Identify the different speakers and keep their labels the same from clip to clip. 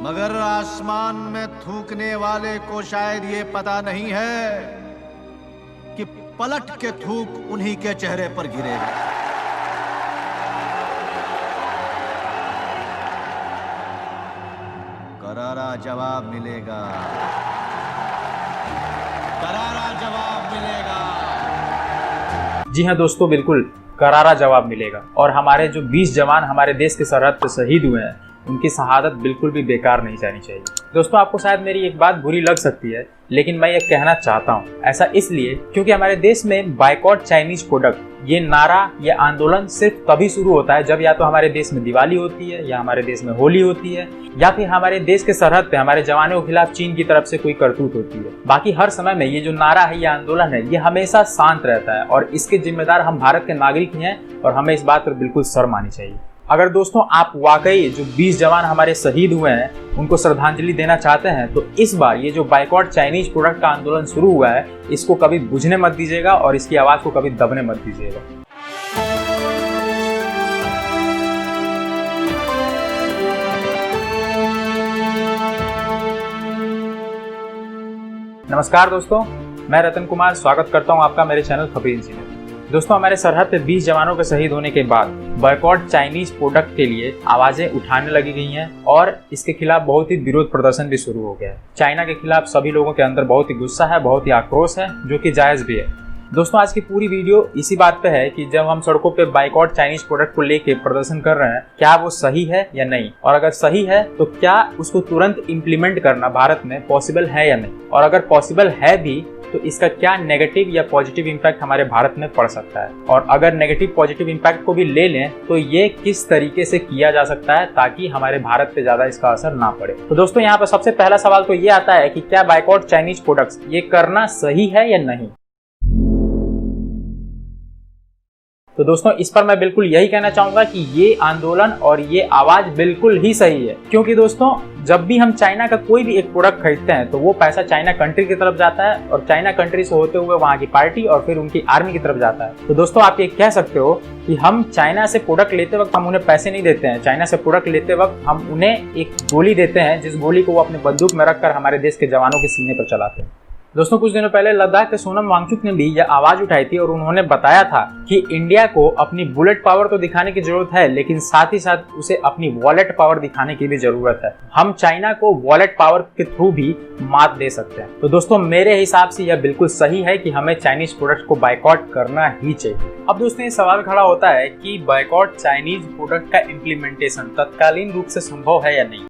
Speaker 1: मगर आसमान में थूकने वाले को शायद ये पता नहीं है कि पलट के थूक उन्हीं के चेहरे पर गिरेगा। करारा जवाब मिलेगा, करारा जवाब मिलेगा।
Speaker 2: जी हाँ दोस्तों, बिल्कुल करारा जवाब मिलेगा। और हमारे जो 20 जवान हमारे देश की सरहद पर शहीद हुए हैं, उनकी शहादत बिल्कुल भी बेकार नहीं जानी चाहिए। दोस्तों, आपको शायद मेरी एक बात बुरी लग सकती है, लेकिन मैं ये कहना चाहता हूँ। ऐसा इसलिए क्योंकि हमारे देश में बायकॉट चाइनीज प्रोडक्ट, ये नारा, ये आंदोलन सिर्फ तभी शुरू होता है जब या तो हमारे देश में दिवाली होती है, या हमारे देश में होली होती है, या फिर हमारे देश के सरहद पे हमारे जवानों के खिलाफ चीन की तरफ से कोई करतूत होती है। बाकी हर समय में ये जो नारा है, ये आंदोलन है, ये हमेशा शांत रहता है और इसके जिम्मेदार हम भारत के नागरिक ही हैं और हमें इस बात पर बिल्कुल शर्म आनी चाहिए। अगर दोस्तों आप वाकई जो 20 जवान हमारे शहीद हुए हैं उनको श्रद्धांजलि देना चाहते हैं, तो इस बार ये जो बायकॉट चाइनीज प्रोडक्ट का आंदोलन शुरू हुआ है, इसको कभी बुझने मत दीजिएगा और इसकी आवाज को कभी दबने मत दीजिएगा। नमस्कार दोस्तों, मैं रतन कुमार स्वागत करता हूं आपका मेरे चैनल खबरी इंजीनियर। दोस्तों, हमारे सरहद पे 20 जवानों के शहीद होने के बाद बायकॉट चाइनीज प्रोडक्ट के लिए आवाजें उठाने लगी गई हैं और इसके खिलाफ बहुत ही विरोध प्रदर्शन भी शुरू हो गया है। चाइना के खिलाफ सभी लोगों के अंदर बहुत ही गुस्सा है, बहुत ही आक्रोश है, जो कि जायज भी है। दोस्तों, आज की पूरी वीडियो इसी बात पे है कि जब हम सड़कों पे बायकॉट चाइनीज प्रोडक्ट को लेके प्रदर्शन कर रहे हैं, क्या वो सही है या नहीं, और अगर सही है तो क्या उसको तुरंत इम्प्लीमेंट करना भारत में पॉसिबल है या नहीं, और अगर पॉसिबल है भी तो इसका क्या नेगेटिव या पॉजिटिव इम्पैक्ट हमारे भारत में पड़ सकता है, और अगर नेगेटिव पॉजिटिव इम्पैक्ट को भी ले लें तो ये किस तरीके से किया जा सकता है ताकि हमारे भारत पे ज्यादा इसका असर ना पड़े। तो दोस्तों, यहाँ पर सबसे पहला सवाल तो ये आता है कि क्या बायकॉट चाइनीज प्रोडक्ट्स ये करना सही है या नहीं। तो दोस्तों, इस पर मैं बिल्कुल यही कहना चाहूंगा कि ये आंदोलन और ये आवाज बिल्कुल ही सही है, क्योंकि दोस्तों जब भी हम चाइना का कोई भी एक प्रोडक्ट खरीदते हैं तो वो पैसा चाइना कंट्री की तरफ जाता है और चाइना कंट्री से होते हुए वहां की पार्टी और फिर उनकी आर्मी की तरफ जाता है। तो दोस्तों, आप ये कह सकते हो कि हम चाइना से प्रोडक्ट लेते वक्त हम उन्हें पैसे नहीं देते हैं। चाइना से प्रोडक्ट लेते वक्त हम उन्हें एक गोली देते हैं, जिस गोली को वो अपने बंदूक में रखकर हमारे देश के जवानों के सीने पर चलाते हैं। दोस्तों, कुछ दिनों पहले लद्दाख के सोनम वांगचुक ने भी यह आवाज उठाई थी और उन्होंने बताया था कि इंडिया को अपनी बुलेट पावर तो दिखाने की जरूरत है, लेकिन साथ ही साथ उसे अपनी वॉलेट पावर दिखाने की भी जरूरत है। हम चाइना को वॉलेट पावर के थ्रू भी मात दे सकते हैं। तो दोस्तों, मेरे हिसाब से यह बिल्कुल सही है कि हमें चाइनीज प्रोडक्ट को बायकॉट करना ही चाहिए। अब दोस्तों, ये सवाल खड़ा होता है कि बायकॉट चाइनीज प्रोडक्ट का इम्प्लीमेंटेशन तत्कालीन रूप से संभव है या नहीं।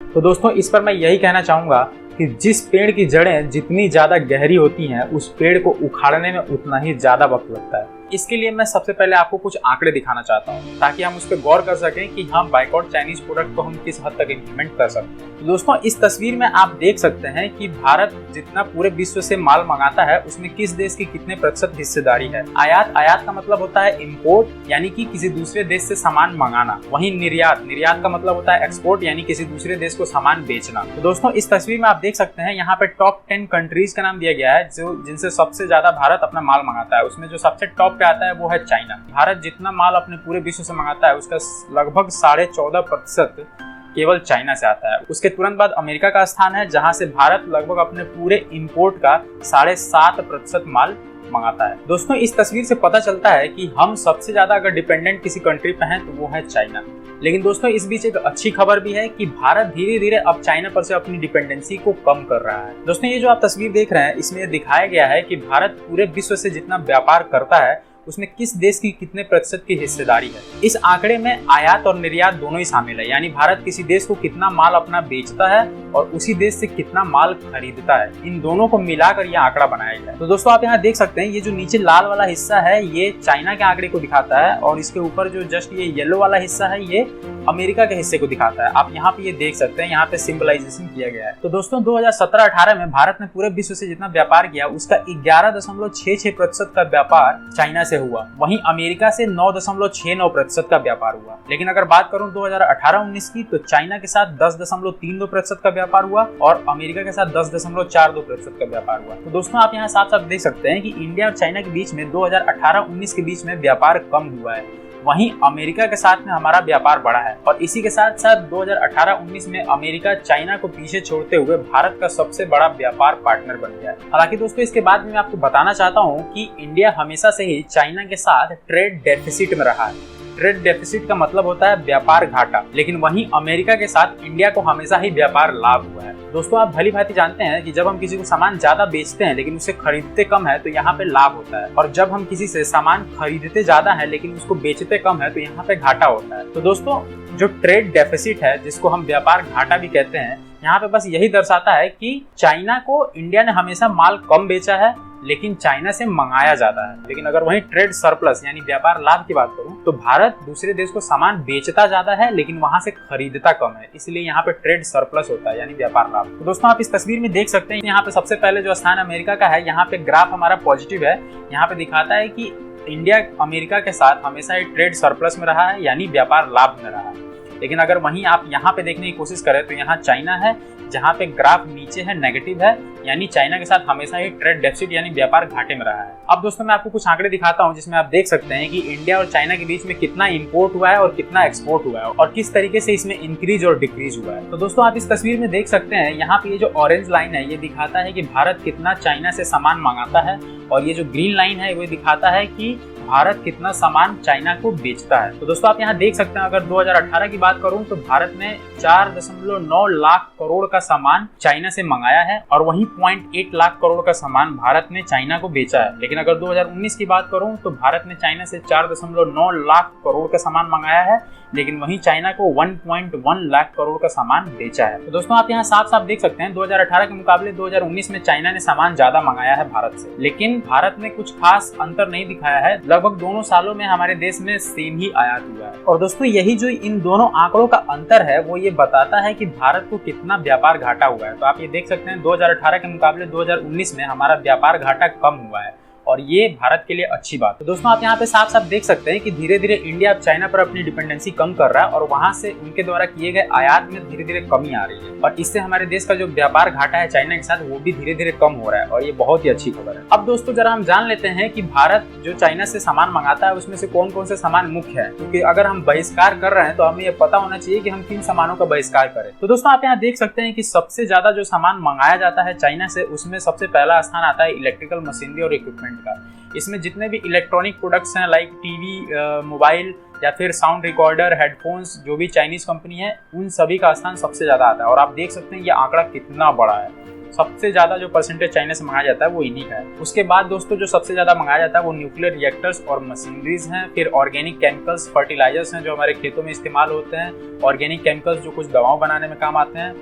Speaker 2: तो दोस्तों, इस पर मैं यही कहना चाहूंगा कि जिस पेड़ की जड़ें जितनी ज्यादा गहरी होती हैं, उस पेड़ को उखाड़ने में उतना ही ज्यादा वक्त लगता है। इसके लिए मैं सबसे पहले आपको कुछ आंकड़े दिखाना चाहता हूं ताकि हम उस पर गौर कर सकें कि हम बायकॉट चाइनीज प्रोडक्ट को हम किस हद तक इम्प्लीमेंट कर सकते हैं। तो दोस्तों, इस तस्वीर में आप देख सकते हैं कि भारत जितना पूरे विश्व से माल मंगाता है, उसमें किस देश की कितने प्रतिशत हिस्सेदारी है। आयात का मतलब होता है इम्पोर्ट, यानी कि किसी दूसरे देश से सामान मंगाना। वहीं निर्यात का मतलब होता है एक्सपोर्ट, यानी किसी दूसरे देश को सामान बेचना। तो दोस्तों, इस तस्वीर में आप देख सकते हैं यहाँ पे टॉप 10 कंट्रीज का नाम दिया गया है जो जिनसे सबसे ज्यादा भारत अपना माल मंगाता है। उसमें जो सबसे टॉप पे आता है वो है चाइना। भारत जितना माल अपने पूरे विश्व से मंगाता है, उसका लगभग 14.5% केवल चाइना से आता है। उसके तुरंत बाद अमेरिका का स्थान है, जहां से भारत लगभग अपने पूरे इंपोर्ट का 7.5% माल मंगाता है। दोस्तों, इस तस्वीर से पता चलता है कि हम सबसे ज्यादा अगर डिपेंडेंट किसी कंट्री पे हैं तो वो है चाइना। लेकिन दोस्तों, इस बीच एक अच्छी खबर भी है कि भारत धीरे धीरे अब चाइना पर से अपनी डिपेंडेंसी को कम कर रहा है। दोस्तों, ये जो आप तस्वीर देख रहे हैं, इसमें दिखाया गया है कि भारत पूरे विश्व से जितना व्यापार करता है उसमें किस देश की कितने प्रतिशत की हिस्सेदारी है। इस आंकड़े में आयात और निर्यात दोनों ही शामिल है, यानी भारत किसी देश को कितना माल अपना बेचता है और उसी देश से कितना माल खरीदता है। इन दोनों को मिलाकर यह आंकड़ा बनाया गया है। तो दोस्तों, आप यहाँ देख सकते हैं, ये जो नीचे लाल वाला हिस्सा है ये चाइना के आंकड़े को दिखाता है और इसके ऊपर जो जस्ट ये येलो वाला हिस्सा है ये अमेरिका के हिस्से को दिखाता है। आप यहाँ पे ये देख सकते हैं, यहाँ पे सिंबलाइजेशन किया गया है। तो दोस्तों, 2017-18 में भारत ने पूरे विश्व से जितना व्यापार किया उसका 11.66% का व्यापार चाइना से हुआ। वहीं अमेरिका से 9.69% का व्यापार हुआ। लेकिन अगर बात करूं 2018-19 की, तो चाइना के साथ 10.32% का व्यापार हुआ और अमेरिका के साथ 10.42% का व्यापार हुआ। तो दोस्तों, आप यहाँ साफ साफ देख सकते हैं कि इंडिया और चाइना के बीच में 2018-19 के बीच में व्यापार कम हुआ है। वहीं अमेरिका के साथ में हमारा व्यापार बढ़ा है। और इसी के साथ साथ 2018-19 में अमेरिका चाइना को पीछे छोड़ते हुए भारत का सबसे बड़ा व्यापार पार्टनर बन गया है। हालांकि दोस्तों इसके बाद में मैं आपको बताना चाहता हूँ कि इंडिया हमेशा से ही चाइना के साथ ट्रेड डेफिसिट में रहा है। ट्रेड डेफिसिट का मतलब होता है व्यापार घाटा, लेकिन वहीं अमेरिका के साथ इंडिया को हमेशा ही व्यापार लाभ हुआ है। दोस्तों आप भली भांति जानते हैं कि जब हम किसी को सामान ज्यादा बेचते हैं लेकिन उसे खरीदते कम है तो यहाँ पे लाभ होता है, और जब हम किसी से सामान खरीदते ज्यादा है लेकिन उसको बेचते कम है तो यहाँ पे घाटा होता है। तो दोस्तों जो ट्रेड डेफिसिट है, जिसको हम व्यापार घाटा भी कहते हैं, यहाँ पे बस यही दर्शाता है कि चाइना को इंडिया ने हमेशा माल कम बेचा है लेकिन चाइना से मंगाया ज्यादा है। लेकिन अगर वहीं ट्रेड सरप्लस यानी व्यापार लाभ की बात करूं तो भारत दूसरे देश को सामान बेचता ज्यादा है लेकिन वहां से खरीदता कम है, इसलिए यहाँ पे ट्रेड सरप्लस होता है यानी व्यापार लाभ। तो दोस्तों आप इस तस्वीर में देख सकते हैं, यहाँ पे सबसे पहले जो स्थान अमेरिका का है, यहाँ पे ग्राफ हमारा पॉजिटिव है। यहाँ पे दिखाता है कि इंडिया अमेरिका के साथ हमेशा ही ट्रेड सरप्लस में रहा है यानी व्यापार लाभ में रहा है। लेकिन अगर वहीं आप यहाँ पे देखने की कोशिश करें तो यहाँ चाइना है जहाँ पे ग्राफ नीचे है, नेगेटिव है, यानी चाइना के साथ हमेशा ही ट्रेड डेफिसिट यानी व्यापार घाटे में रहा है। अब दोस्तों मैं आपको कुछ आंकड़े दिखाता हूँ जिसमें आप देख सकते हैं कि इंडिया और चाइना के बीच में कितना इंपोर्ट हुआ है और कितना एक्सपोर्ट हुआ है और किस तरीके से इसमें इंक्रीज और डिक्रीज हुआ है। तो दोस्तों आप इस तस्वीर में देख सकते हैं, यहाँ पे ये जो ऑरेंज लाइन है ये दिखाता है कि भारत कितना चाइना से सामान मंगाता है, और ये जो ग्रीन लाइन है वो दिखाता है कि भारत कितना सामान चाइना को बेचता है। तो दोस्तों आप यहाँ देख सकते हैं, अगर 2018 की बात करूं तो भारत ने 4.9 लाख करोड़ का सामान चाइना से मंगाया है और वहीं 0.8 लाख करोड़ का सामान भारत ने चाइना को बेचा है। लेकिन अगर 2019 की बात करूं तो भारत ने चाइना से 4.9 लाख करोड़ का सामान मंगाया है, लेकिन वहीं चाइना को 1.1 लाख करोड़ का सामान बेचा है। तो दोस्तों आप यहाँ साफ साफ देख सकते हैं 2018 के मुकाबले 2019 में चाइना ने सामान ज्यादा मंगाया है भारत से, लेकिन भारत ने कुछ खास अंतर नहीं दिखाया है। लगभग दोनों सालों में हमारे देश में सेम ही आयात हुआ है। और दोस्तों यही जो इन दोनों आंकड़ों का अंतर है वो ये बताता है कि भारत को कितना व्यापार घाटा हुआ है। तो आप ये देख सकते हैं 2018 के मुकाबले 2019 में हमारा व्यापार घाटा कम हुआ है और ये भारत के लिए अच्छी बात है। तो दोस्तों आप यहाँ पे साफ साफ देख सकते हैं कि धीरे धीरे इंडिया अब चाइना पर अपनी डिपेंडेंसी कम कर रहा है और वहां से उनके द्वारा किए गए आयात में धीरे धीरे कमी आ रही है, और इससे हमारे देश का जो व्यापार घाटा है चाइना के साथ वो भी धीरे धीरे कम हो रहा है, और ये बहुत ही अच्छी खबर है। अब दोस्तों जरा हम जान लेते हैं कि भारत जो चाइना से सामान मंगाता है उसमें से कौन कौन से सामान मुख्य है, क्योंकि अगर हम बहिष्कार कर रहे हैं तो हमें ये पता होना चाहिए कि हम किन सामानों का बहिष्कार करें। तो दोस्तों आप यहाँ देख सकते हैं कि सबसे ज्यादा जो सामान मंगाया जाता है चाइना से उसमें सबसे पहला स्थान आता है इलेक्ट्रिकल मशीनरी और इक्विपमेंट का। इसमें जितने भी इलेक्ट्रॉनिक प्रोडक्ट्स हैं लाइक टीवी, मोबाइल या फिर साउंड रिकॉर्डर, हेडफोन्स, जो भी चाइनीज कंपनी है उन सभी का स्थान सबसे ज्यादा आता है। और आप देख सकते हैं ये आंकड़ा कितना बड़ा है, सबसे ज्यादा जो परसेंटेज चाइना से मंगाया जाता है वो इन्हीं का है। उसके बाद दोस्तों जो सबसे ज्यादा मंगाया जाता है वो न्यूक्लियर रिएक्टर्स और मशीनरीज हैं, फिर ऑर्गेनिक केमिकल्स, फर्टिलाइजर्स हैं जो हमारे खेतों में इस्तेमाल होते हैं, ऑर्गेनिक केमिकल्स जो कुछ दवाओं बनाने में काम आते हैं,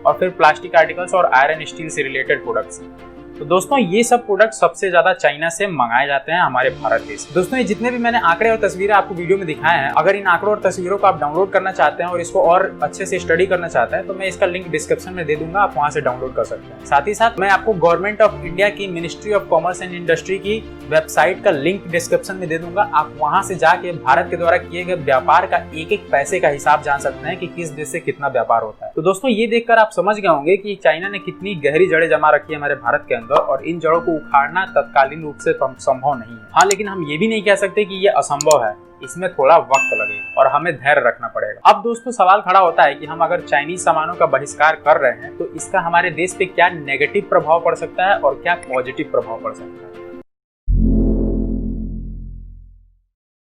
Speaker 2: और फिर प्लास्टिक आर्टिकल्स और आयरन स्टील से रिलेटेड प्रोडक्ट्स। तो दोस्तों ये सब प्रोडक्ट सबसे ज्यादा चाइना से मंगाए जाते हैं हमारे भारत देश। दोस्तों ये जितने भी मैंने आंकड़े और तस्वीरें आपको वीडियो में दिखाए हैं, अगर इन आंकड़ों और तस्वीरों को आप डाउनलोड करना चाहते हैं और इसको और अच्छे से स्टडी करना चाहते हैं तो मैं इसका लिंक डिस्क्रिप्शन में दे दूंगा, आप वहां से डाउनलोड कर सकते हैं। साथ ही साथ मैं आपको गवर्नमेंट ऑफ इंडिया की ministry of commerce and industry की वेबसाइट का लिंक डिस्क्रिप्शन में दे दूंगा, आप वहां से जाके भारत के द्वारा किए गए व्यापार का एक एक पैसे का हिसाब जान सकते हैं कि किस देश से कितना व्यापार होता है। तो दोस्तों ये देखकर आप समझ गए होंगे कि चाइना ने कितनी गहरी जड़ें जमा रखी है हमारे भारत के अंदर, और इन जड़ों को उखाड़ना तत्कालीन रूप से संभव नहीं है। हाँ, लेकिन हम ये भी नहीं कह सकते कि ये असंभव है, इसमें थोड़ा वक्त लगेगा और हमें धैर्य रखना पड़ेगा। अब दोस्तों सवाल खड़ा होता है कि हम अगर चाइनीज सामानों का बहिष्कार कर रहे हैं तो इसका हमारे देश पे क्या नेगेटिव प्रभाव पड़ सकता है और क्या पॉजिटिव प्रभाव पड़ सकता है।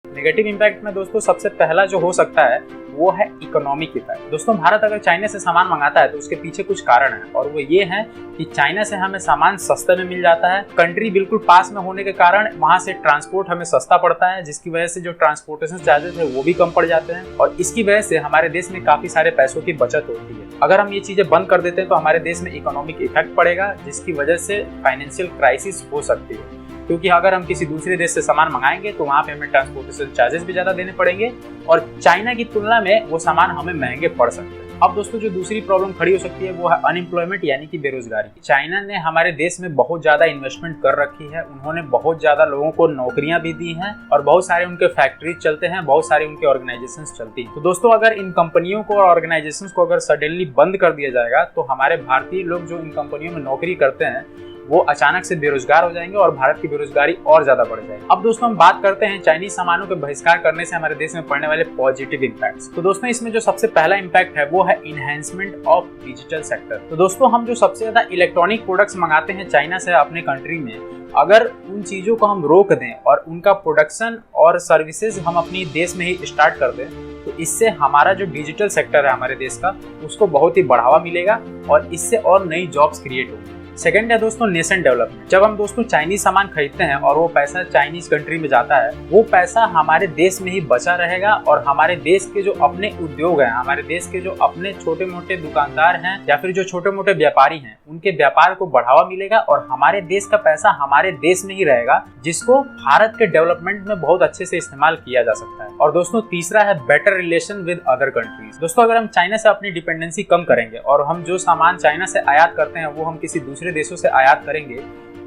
Speaker 2: नेगेटिव इंपैक्ट में दोस्तों सबसे पहला जो हो सकता है वो है इकोनॉमिक इफेक्ट। दोस्तों भारत अगर चाइना से सामान मंगाता है तो उसके पीछे कुछ कारण है, और वो ये है कि चाइना से हमें सामान सस्ते में मिल जाता है। कंट्री बिल्कुल पास में होने के कारण वहां से ट्रांसपोर्ट हमें सस्ता पड़ता है, जिसकी वजह से जो ट्रांसपोर्टेशन चार्जेस है वो भी कम पड़ जाते हैं, और इसकी वजह से हमारे देश में काफी सारे पैसों की बचत होती है। अगर हम ये चीजें बंद कर देते हैं तो हमारे देश में इकोनॉमिक इफेक्ट पड़ेगा, जिसकी वजह से फाइनेंशियल क्राइसिस हो सकती है, क्योंकि अगर हम किसी दूसरे देश से सामान मंगाएंगे तो वहाँ पे हमें ट्रांसपोर्टेशन चार्जेस भी ज़्यादा देने पड़ेंगे और चाइना की तुलना में वो सामान हमें महंगे पड़ सकते हैं। अब दोस्तों जो दूसरी प्रॉब्लम खड़ी हो सकती है वो है अनएम्प्लॉयमेंट यानी कि बेरोजगारी। चाइना ने हमारे देश में बहुत ज़्यादा इन्वेस्टमेंट कर रखी है, उन्होंने बहुत ज़्यादा लोगों को नौकरियां भी दी हैं और बहुत सारे उनके फैक्ट्रीज चलते हैं, बहुत सारी उनके ऑर्गेनाइजेशंस चलती हैं। तो दोस्तों अगर इन कंपनियों को और ऑर्गेनाइजेशंस को अगर सडनली बंद कर दिया जाएगा तो हमारे भारतीय लोग जो इन कंपनियों में नौकरी करते हैं वो अचानक से बेरोजगार हो जाएंगे और भारत की बेरोजगारी और ज्यादा बढ़ जाएगी। अब दोस्तों हम बात करते हैं चाइनीज सामानों के बहिष्कार करने से हमारे देश में पड़ने वाले पॉजिटिव इम्पैक्ट्स। तो दोस्तों इसमें जो सबसे पहला इम्पैक्ट है वो है इनहेंसमेंट ऑफ डिजिटल सेक्टर। तो दोस्तों हम जो सबसे ज्यादा इलेक्ट्रॉनिक प्रोडक्ट्स मंगाते हैं चाइना से अपने कंट्री में, अगर उन चीजों को हम रोक दें और उनका प्रोडक्शन और सर्विसेज हम अपनी देश में ही स्टार्ट कर दें, तो इससे हमारा जो डिजिटल सेक्टर है हमारे देश का, उसको बहुत ही बढ़ावा मिलेगा और इससे और नई जॉब्स क्रिएट होंगी। सेकंड है दोस्तों नेशन डेवलपमेंट। जब हम दोस्तों चाइनीज सामान खरीदते हैं और वो पैसा चाइनीज कंट्री में जाता है, वो पैसा हमारे देश में ही बचा रहेगा और हमारे देश के जो अपने उद्योग हैं, हमारे देश के जो अपने छोटे मोटे दुकानदार हैं या फिर जो छोटे मोटे व्यापारी हैं, उनके व्यापार को बढ़ावा मिलेगा और हमारे देश का पैसा हमारे देश में ही रहेगा, जिसको भारत के डेवलपमेंट में बहुत अच्छे से इस्तेमाल किया जा सकता है। और दोस्तों तीसरा है better relation with other countries. दोस्तों अगर हम चाइना से अपनी डिपेंडेंसी कम करेंगे और हम जो सामान चाइना से आयात करते हैं वो हम किसी दूसरे देशों से आयात करेंगे,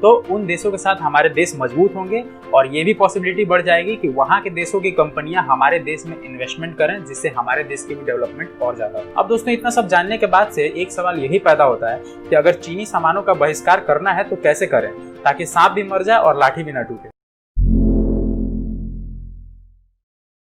Speaker 2: तो उन देशों के साथ हमारे देश मजबूत होंगे और ये भी पॉसिबिलिटी बढ़ जाएगी कि वहां के देशों की कंपनियां हमारे देश में इन्वेस्टमेंट करें, जिससे हमारे देश की भी डेवलपमेंट और ज्यादा हो। अब दोस्तों इतना सब जानने के बाद से एक सवाल यही पैदा होता है कि अगर चीनी सामानों का बहिष्कार करना है तो कैसे करें, ताकि सांप भी मर जाए और लाठी भी न टूटे।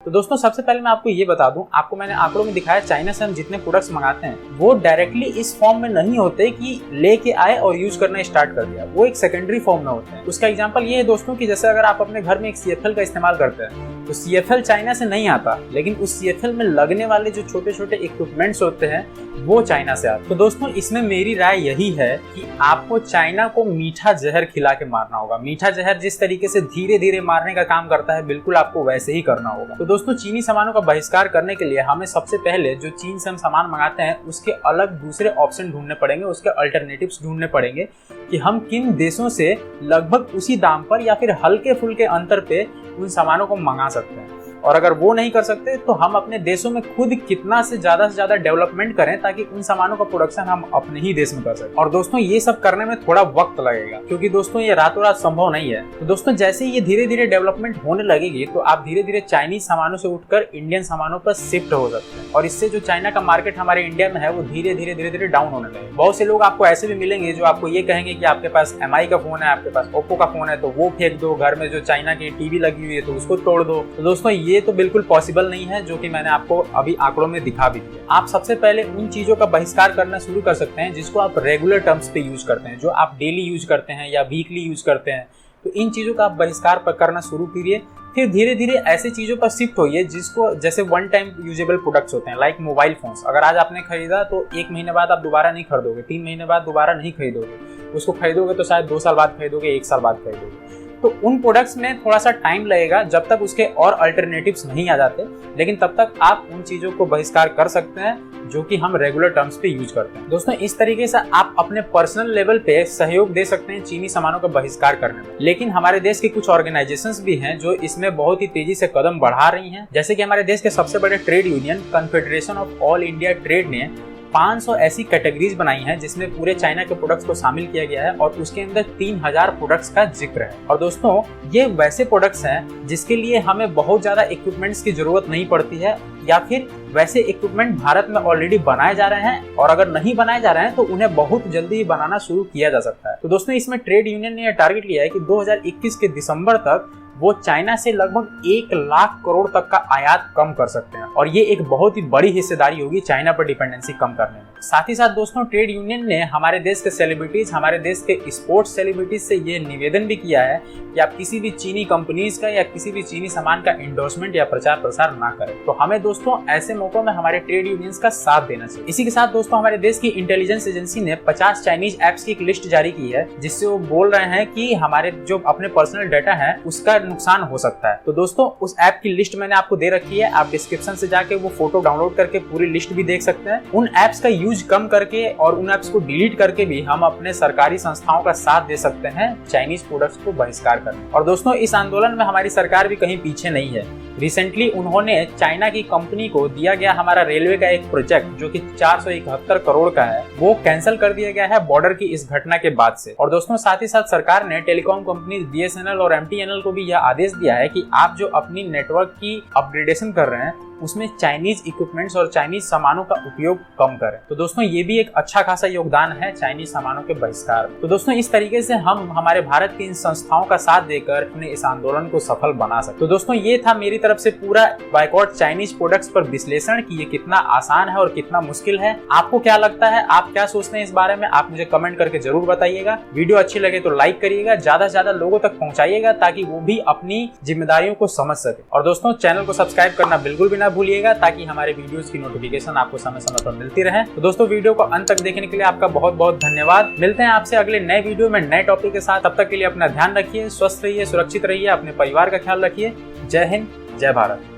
Speaker 2: तो दोस्तों सबसे पहले मैं आपको ये बता दूं, आपको मैंने आंकड़ों में दिखाया चाइना से हम जितने प्रोडक्ट्स मंगाते हैं वो डायरेक्टली इस फॉर्म में नहीं होते कि लेके आए और यूज करना स्टार्ट कर दिया, वो एक सेकेंडरी फॉर्म में होते हैं। उसका एग्जांपल ये है दोस्तों कि जैसे अगर आप अपने घर में एक CFL का इस्तेमाल करते हैं, तो CFL चाइना से नहीं आता, लेकिन उस CFL में लगने वाले जो छोटे छोटे इक्विपमेंट्स होते हैं वो चाइना से आते हैं। तो दोस्तों इसमें मेरी राय यही है कि आपको चाइना को मीठा जहर खिला के मारना होगा। मीठा जहर जिस तरीके से धीरे धीरे मारने का काम करता है, बिल्कुल आपको वैसे ही करना होगा। तो दोस्तों चीनी सामानों का बहिष्कार करने के लिए हमें सबसे पहले जो चीन से हम सामान मंगाते हैं उसके अलग दूसरे ऑप्शन ढूंढने पड़ेंगे, उसके अल्टरनेटिव्स ढूंढने पड़ेंगे कि हम किन देशों से लगभग उसी दाम पर या फिर हल्के फुल्के अंतर पे उन सामानों को मंगा सकते हैं। और अगर वो नहीं कर सकते तो हम अपने देशों में खुद कितना से ज्यादा डेवलपमेंट करें, ताकि उन सामानों का प्रोडक्शन हम अपने ही देश में कर सकें। और दोस्तों ये सब करने में थोड़ा वक्त लगेगा, क्योंकि दोस्तों ये रातों रात संभव नहीं है। तो दोस्तों जैसे ही ये धीरे धीरे डेवलपमेंट होने लगेगी, तो आप धीरे धीरे चाइनीज सामानों से उठकर इंडियन सामानों पर शिफ्ट हो सकते हैं और इससे जो चाइना का मार्केट हमारे इंडिया में है वो धीरे धीरे डाउन होने लगेगा। बहुत से लोग आपको ऐसे भी मिलेंगे जो आपको ये कहेंगे कि आपके पास MI का फोन है, आपके पास ओप्पो का फोन है, तो वो फेंक दो, घर में जो चाइना की टीवी लगी हुई है तो उसको तोड़ दो। तो दोस्तों ये तो बिल्कुल पॉसिबल नहीं है, जो कि मैंने आपको अभी आंकड़ों में दिखा भी दिया। आप सबसे पहले उन चीजों का बहिष्कार करना शुरू कर सकते हैं जिसको आप रेगुलर टर्म्स पे यूज करते हैं, जो आप डेली यूज करते हैं या वीकली यूज करते हैं। तो इन चीजों का आप बहिष्कार करना शुरू कीजिए। फिर धीरे धीरे ऐसी चीजों पर शिफ्ट होइए जिसको जैसे वन टाइम यूजेबल प्रोडक्ट्स होते हैं, लाइक मोबाइल फोन्स। अगर आज आपने खरीदा तो 1 महीने बाद आप दोबारा नहीं खरीदोगे, 3 महीने बाद दोबारा नहीं खरीदोगे, उसको खरीदोगे तो शायद 2 साल बाद खरीदोगे, 1 साल बाद खरीदोगे। तो उन प्रोडक्ट्स में थोड़ा सा टाइम लगेगा जब तक उसके और अल्टरनेटिव्स नहीं आ जाते, लेकिन तब तक आप उन चीजों को बहिष्कार कर सकते हैं जो कि हम रेगुलर टर्म्स पे यूज करते हैं। दोस्तों इस तरीके से आप अपने पर्सनल लेवल पे सहयोग दे सकते हैं चीनी सामानों का बहिष्कार करने में। लेकिन हमारे देश की कुछ ऑर्गेनाइजेशंस भी हैं जो इसमें बहुत ही तेजी से कदम बढ़ा रही हैं, जैसे कि हमारे देश के सबसे बड़े trade union confederation of all India trade ने 500 ऐसी कैटेगरीज बनाई हैं जिसमें पूरे चाइना के प्रोडक्ट्स को शामिल किया गया है और उसके अंदर 3000 प्रोडक्ट्स का जिक्र है। और दोस्तों ये वैसे प्रोडक्ट्स हैं जिसके लिए हमें बहुत ज्यादा इक्विपमेंट्स की जरूरत नहीं पड़ती है, या फिर वैसे इक्विपमेंट भारत में ऑलरेडी बनाए जा रहे हैं, और अगर नहीं बनाए जा रहे हैं तो उन्हें बहुत जल्दी बनाना शुरू किया जा सकता है। तो दोस्तों इसमें ट्रेड यूनियन ने यह टारगेट लिया है कि 2021 के दिसंबर तक वो चाइना से लगभग 1 लाख करोड़ तक का आयात कम कर सकते हैं, और ये एक बहुत ही बड़ी हिस्सेदारी होगी चाइना पर डिपेंडेंसी कम करने में। साथ ही साथ दोस्तों ट्रेड यूनियन ने हमारे देश के सेलिब्रिटीज, हमारे देश के स्पोर्ट्स सेलिब्रिटीज से ये निवेदन भी किया है कि आप किसी भी चीनी कंपनीज का या किसी भी चीनी सामान का एंडोर्समेंट या प्रचार प्रसार ना करें। तो हमें दोस्तों ऐसे मौकों में हमारे ट्रेड यूनियंस का साथ देना चाहिए। इसी के साथ दोस्तों हमारे देश की इंटेलिजेंस एजेंसी ने 50 चाइनीज एप्स की एक लिस्ट जारी की है, जिससे वो बोल रहे हैं कि हमारे जो अपने पर्सनल डाटा है उसका नुकसान हो सकता है। तो दोस्तों उस ऐप की लिस्ट मैंने आपको दे रखी है, आप डिस्क्रिप्शन से जाके वो फोटो डाउनलोड करके पूरी लिस्ट भी देख सकते हैं। उन ऐप्स का यूज कम करके और उन ऐप्स को डिलीट करके भी हम अपने सरकारी संस्थाओं का साथ दे सकते हैं चाइनीज प्रोडक्ट्स को बहिष्कार करने। और दोस्तों इस आंदोलन में हमारी सरकार भी कहीं पीछे नहीं है। रिसेंटली उन्होंने चाइना की कंपनी को दिया गया हमारा रेलवे का एक प्रोजेक्ट जो कि 471 करोड़ का है, वो कैंसिल कर दिया गया है बॉर्डर की इस घटना के बाद से। और दोस्तों साथ ही साथ सरकार ने टेलीकॉम कंपनी BSNL और MTNL को भी यह आदेश दिया है कि आप जो अपनी नेटवर्क की अपग्रेडेशन कर रहे हैं उसमें चाइनीज इक्विपमेंट्स और चाइनीज सामानों का उपयोग कम करें। तो दोस्तों ये भी एक अच्छा खासा योगदान है चाइनीज सामानों के बहिष्कार। तो दोस्तों इस तरीके से हम हमारे भारत की इन संस्थाओं का साथ देकर अपने इस आंदोलन को सफल बना सकते। तो दोस्तों ये था मेरी तरफ से पूरा बायकॉट चाइनीज प्रोडक्ट्स पर विश्लेषण कि ये कितना आसान है और कितना मुश्किल है। आपको क्या लगता है, आप क्या सोचते हैं इस बारे में, आप मुझे कमेंट करके जरूर बताइएगा। वीडियो अच्छी लगे तो लाइक करिएगा, ज्यादा से ज्यादा लोगों तक पहुंचाइएगा ताकि वो भी अपनी जिम्मेदारियों को समझ सके। और दोस्तों चैनल को सब्सक्राइब करना बिल्कुल भी ना भूलिएगा ताकि हमारे वीडियोस की नोटिफिकेशन आपको समय समय पर मिलती रहे। तो दोस्तों वीडियो को अंत तक देखने के लिए आपका बहुत बहुत धन्यवाद। मिलते हैं आपसे अगले नए वीडियो में नए टॉपिक के साथ। तब तक के लिए अपना ध्यान रखिए, स्वस्थ रहिए, सुरक्षित रहिए, अपने परिवार का ख्याल रखिए। जय हिंद, जय भारत।